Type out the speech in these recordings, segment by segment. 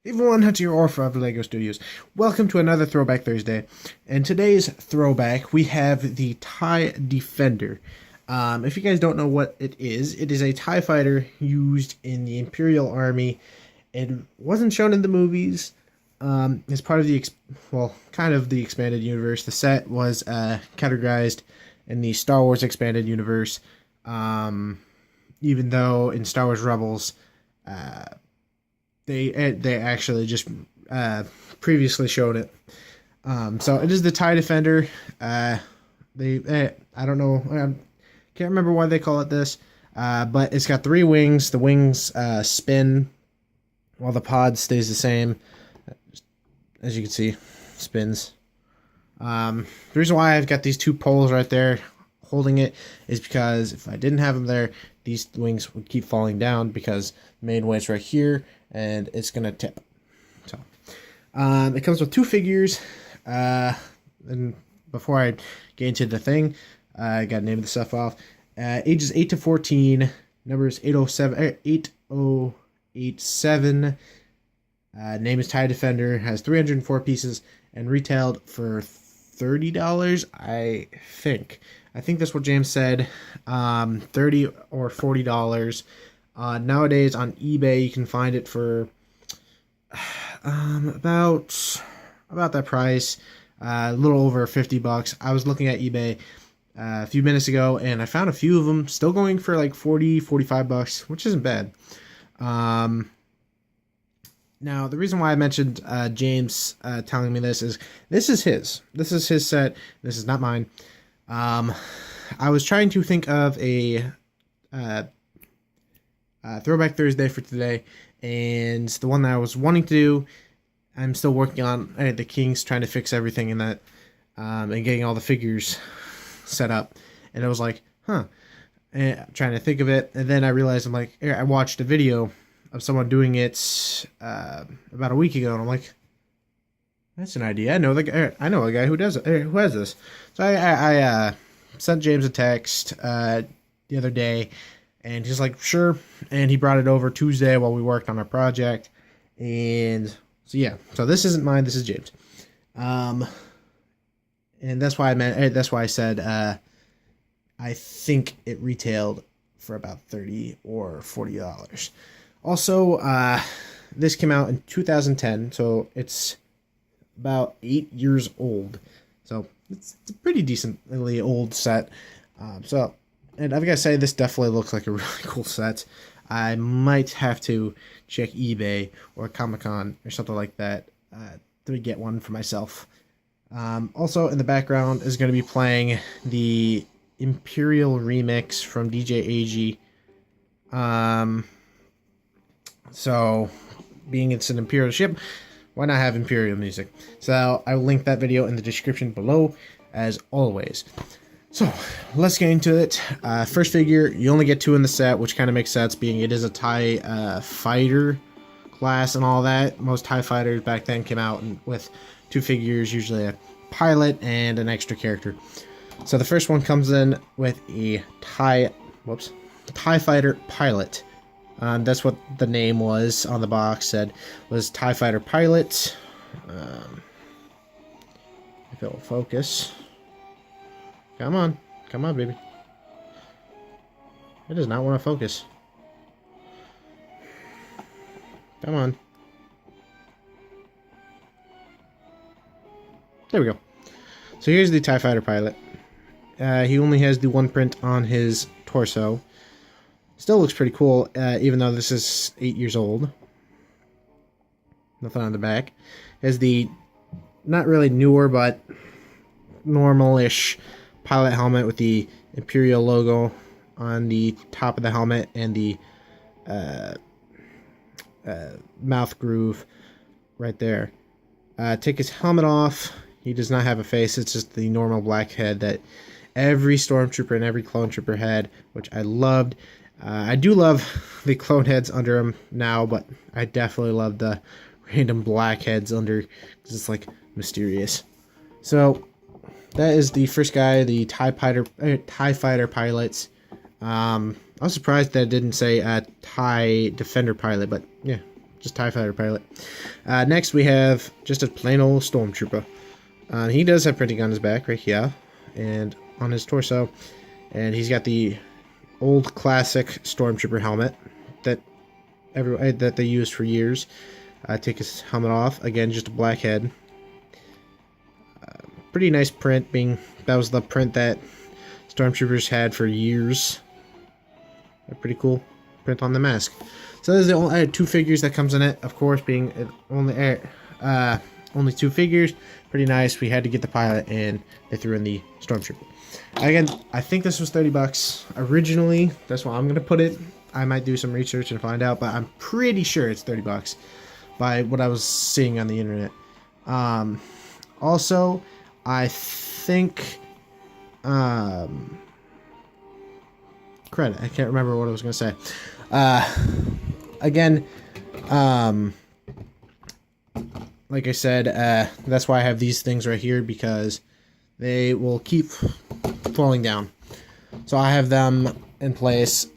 Everyone, Hunter or of LEGO Studios. Welcome to another Throwback Thursday. And today's throwback, we have the TIE Defender. If you guys don't know what it is a TIE fighter used in the Imperial Army. It wasn't shown in the movies. It's part of the, kind of the expanded universe. The set was categorized in the Star Wars expanded universe. Even though in Star Wars Rebels, they actually just previously showed it. So it is the TIE Defender. I don't know. I can't remember why they call it this. But it's got 3 wings. The wings spin while the pod stays the same. As you can see, spins. The reason why I've got these 2 poles right there holding it is because if I didn't have them there, these wings would keep falling down because the main weight's right here and it's gonna tip. So it comes with 2 figures. And before I get into the thing, I gotta name the stuff off. Ages 8 to 14, numbers 8087. Name is TIE Defender, has 304 pieces, and retailed for $30, I think. I think that's what James said, $30 or $40. Nowadays on eBay, you can find it for about that price, a little over $50. I was looking at eBay a few minutes ago, and I found a few of them still going for like $40-$45, which isn't bad. Now, the reason why I mentioned James telling me this is his. This is his set. This is not mine. I was trying to think of a Throwback Thursday for today, and the one that I was wanting to do, I'm still working on the Kings, trying to fix everything in that, and getting all the figures set up. And I was like, trying to think of it, and then I realized I watched a video of someone doing it about a week ago, and I'm like, that's an idea. I know a guy who does it, who has this. So I sent James a text the other day, and he's like, sure. And he brought it over Tuesday while we worked on our project. And so yeah, so this isn't mine. This is James. And that's why I said I think it retailed for about $30 or $40. Also, this came out in 2010, so it's about 8 years old. So it's a pretty decently old set. And I've got to say, this definitely looks like a really cool set. I might have to check eBay or Comic-Con or something like that to get one for myself. Also, in the background is going to be playing the Imperial remix from DJ AG. So, being it's an Imperial ship, why not have Imperial music? So, I will link that video in the description below, as always. So, let's get into it. First figure, you only get 2 in the set, which kind of makes sense, being it is a TIE fighter class and all that. Most TIE fighters back then came out with 2 figures, usually a pilot and an extra character. So, the first one comes in with a TIE fighter pilot. That's what the name was on the box, was TIE Fighter Pilot. If it will focus. Come on, baby. It does not want to focus. Come on. There we go. So here's the TIE Fighter Pilot. He only has the 1 print on his torso. Still looks pretty cool, even though this is 8 years old. Nothing on the back. Has the not really newer, but normal-ish pilot helmet with the Imperial logo on the top of the helmet and the mouth groove right there. Take his helmet off. He does not have a face. It's just the normal black head that every Stormtrooper and every Clone Trooper had, which I loved. I do love the clone heads under him now, but I definitely love the random black heads under, because it's like mysterious. So that is the first guy, the TIE Fighter pilots. I was surprised that it didn't say TIE Defender pilot, but yeah, just TIE Fighter pilot. Next we have just a plain old Stormtrooper. He does have printing on his back right here, and on his torso, and he's got the old classic Stormtrooper helmet that they used for years. Take his helmet off. Again, just a black head. Pretty nice print, being that was the print that Stormtroopers had for years. A pretty cool print on the mask. So there's the only 2 figures that comes in it. Of course, being only 2 figures. Pretty nice. We had to get the pilot, and they threw in the Stormtrooper. Again, I think this was 30 bucks originally. That's why I'm gonna put it. I might do some research and find out, but I'm pretty sure it's 30 bucks by what I was seeing on the internet. Also, I think credit. I can't remember what I was gonna say. Again, like I said, that's why I have these things right here, because they will keep falling down. So I have them in place.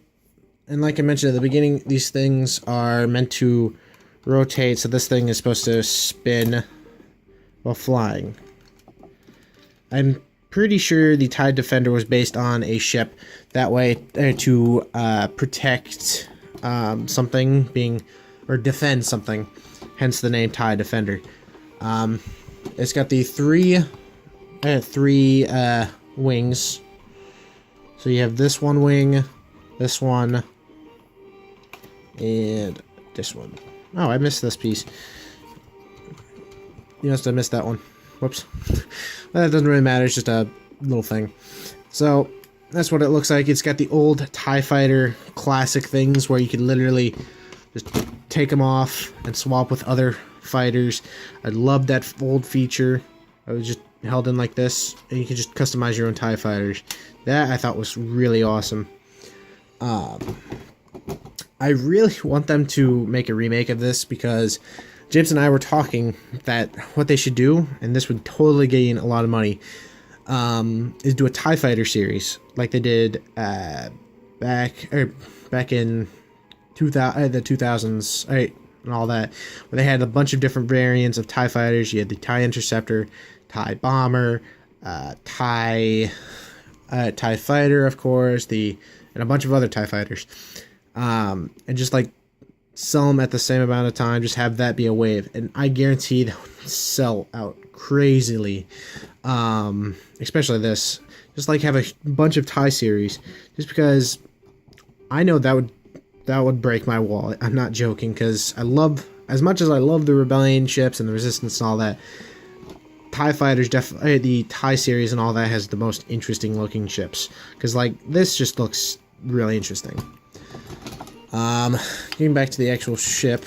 And like I mentioned at the beginning, these things are meant to rotate, so this thing is supposed to spin while flying. I'm pretty sure the TIE Defender was based on a ship, that way to protect something being, or defend something, hence the name TIE Defender. It's got the three wings. So you have this one wing, this one, and this one. Oh, I missed this piece. You must have missed that one. Whoops. Well, that doesn't really matter, it's just a little thing. So, that's what it looks like. It's got the old TIE Fighter classic things where you can literally just take them off and swap with other fighters. I love that old feature. I was just held in like this, and you can just customize your own TIE Fighters. That I thought was really awesome. I really want them to make a remake of this, because James and I were talking that what they should do, and this would totally gain a lot of money, is do a TIE Fighter series like they did back in the 2000s, right, and all that, where they had a bunch of different variants of TIE Fighters. You had the TIE Interceptor, TIE Bomber, TIE Fighter, of course, and a bunch of other TIE Fighters. And just like sell them at the same amount of time, just have that be a wave, and I guarantee that would sell out crazily. Especially this, just like have a bunch of TIE series, just because I know that would break my wallet. I'm not joking, because as much as I love the Rebellion ships and the Resistance and all that, TIE Fighters, definitely the TIE series and all that, has the most interesting looking ships, because like this just looks really interesting. Getting back to the actual ship,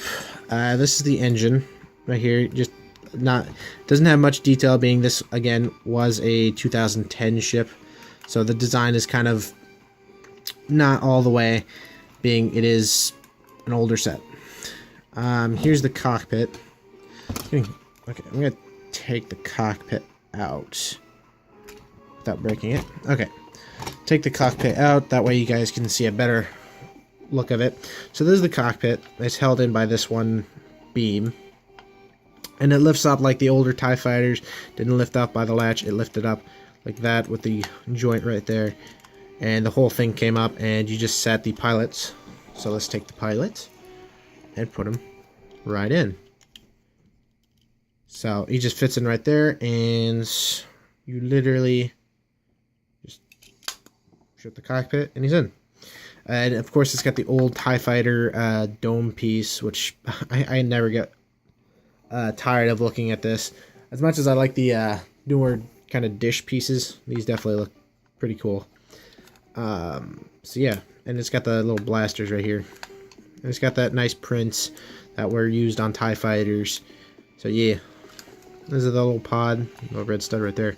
this is the engine right here. Just doesn't have much detail, being this again was a 2010 ship, so the design is kind of not all the way, being it is an older set. Here's the cockpit. Okay, I'm gonna take the cockpit out without breaking it. Okay, take the cockpit out, that way you guys can see a better look of it. So this is the cockpit. It's held in by this one beam, and it lifts up like the older TIE Fighters. Didn't lift up by the latch, it lifted up like that with the joint right there, and the whole thing came up, and you just set the pilots. So let's take the pilot and put him right in. So he just fits in right there, and you literally just shut the cockpit and he's in. And of course it's got the old TIE Fighter dome piece, which I never get tired of looking at this. As much as I like the newer kind of dish pieces, these definitely look pretty cool. So yeah, and it's got the little blasters right here. And it's got that nice prints that were used on TIE Fighters. So yeah, this is the little pod, little red stud right there.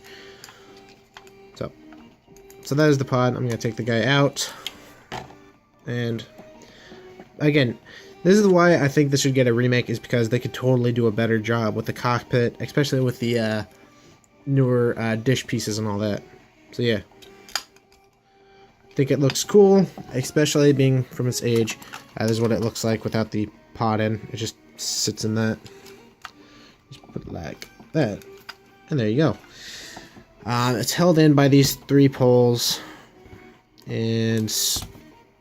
So that is the pod. I'm going to take the guy out. And again, this is why I think this should get a remake, is because they could totally do a better job with the cockpit, especially with the newer dish pieces and all that. So yeah, I think it looks cool, especially being from its age. This is what it looks like without the pod in. It's just sits in that. Just put it like that. And there you go. It's held in by these 3 poles. And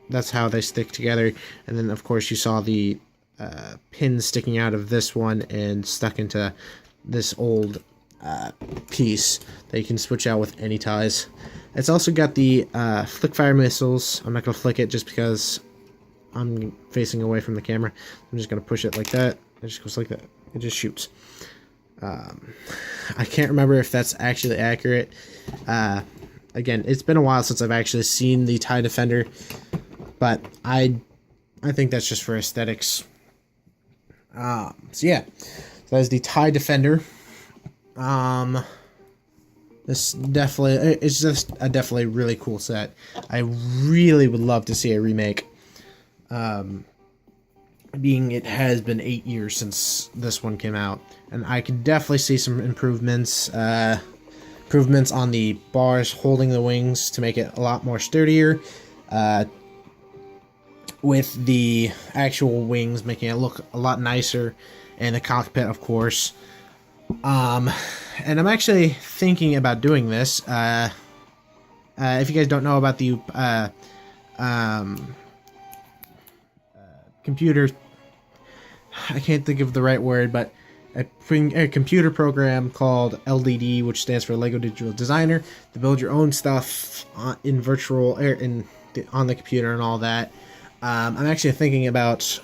that's how they stick together. And then, of course, you saw the pins sticking out of this one and stuck into this old piece that you can switch out with any ties. It's also got the flick fire missiles. I'm not going to flick it just because I'm facing away from the camera. I'm just going to push it like that. It just goes like that. It just shoots. I can't remember if that's actually accurate. Again, it's been a while since I've actually seen the TIE Defender, but I think that's just for aesthetics. So yeah, so that is the TIE Defender. This definitely, it's just a definitely really cool set. I really would love to see a remake. Being it has been 8 years since this one came out, and I can definitely see some improvements. Improvements on the bars holding the wings to make it a lot more sturdier. With the actual wings making it look a lot nicer, and the cockpit, of course. And I'm actually thinking about doing this. If you guys don't know about the computer, I can't think of the right word, but a computer program called LDD, which stands for Lego Digital Designer, to build your own stuff in virtual on the computer and all that. I'm actually thinking about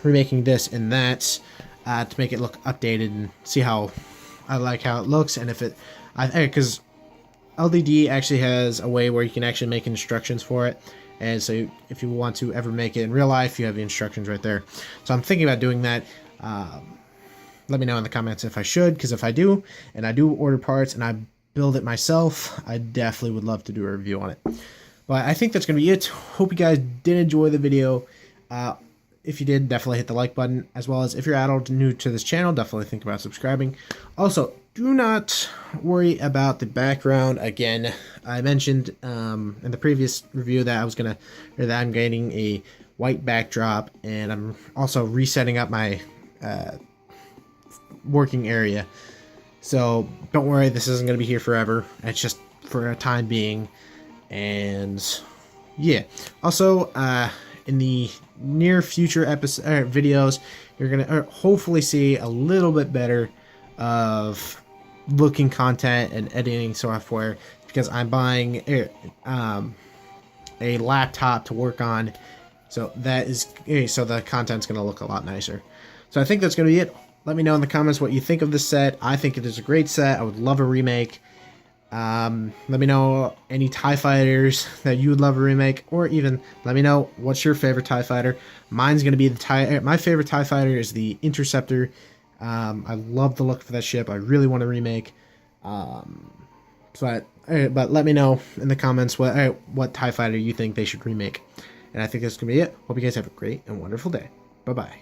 remaking this in that to make it look updated and see how I like how it looks, and if it, because LDD actually has a way where you can actually make instructions for it, and so if you want to ever make it in real life, you have the instructions right there. So I'm thinking about doing that. Let me know in the comments if I should, because if I do, and I do order parts and I build it myself, I definitely would love to do a review on it. But I think that's going to be it. Hope you guys did enjoy the video. If you did, definitely hit the like button, as well as if you're adult new to this channel, definitely think about subscribing. Also, do not worry about the background. Again, I mentioned in the previous review that I'm getting a white backdrop, and I'm also resetting up my working area. So don't worry, this isn't going to be here forever. It's just for a time being. And yeah, also in the near future videos, you're gonna hopefully see a little bit better of looking content and editing software, because I'm buying a laptop to work on, so that is so the content's gonna look a lot nicer. So I think that's gonna be it. Let me know in the comments what you think of this set. I think it is a great set. I would love a remake. Let me know any TIE Fighters that you would love a remake, or even let me know what's your favorite TIE Fighter. Mine's going to be the my favorite TIE Fighter is the Interceptor. I love the look for that ship. I really want a remake. But let me know in the comments what TIE Fighter you think they should remake. And I think that's going to be it. Hope you guys have a great and wonderful day. Bye-bye.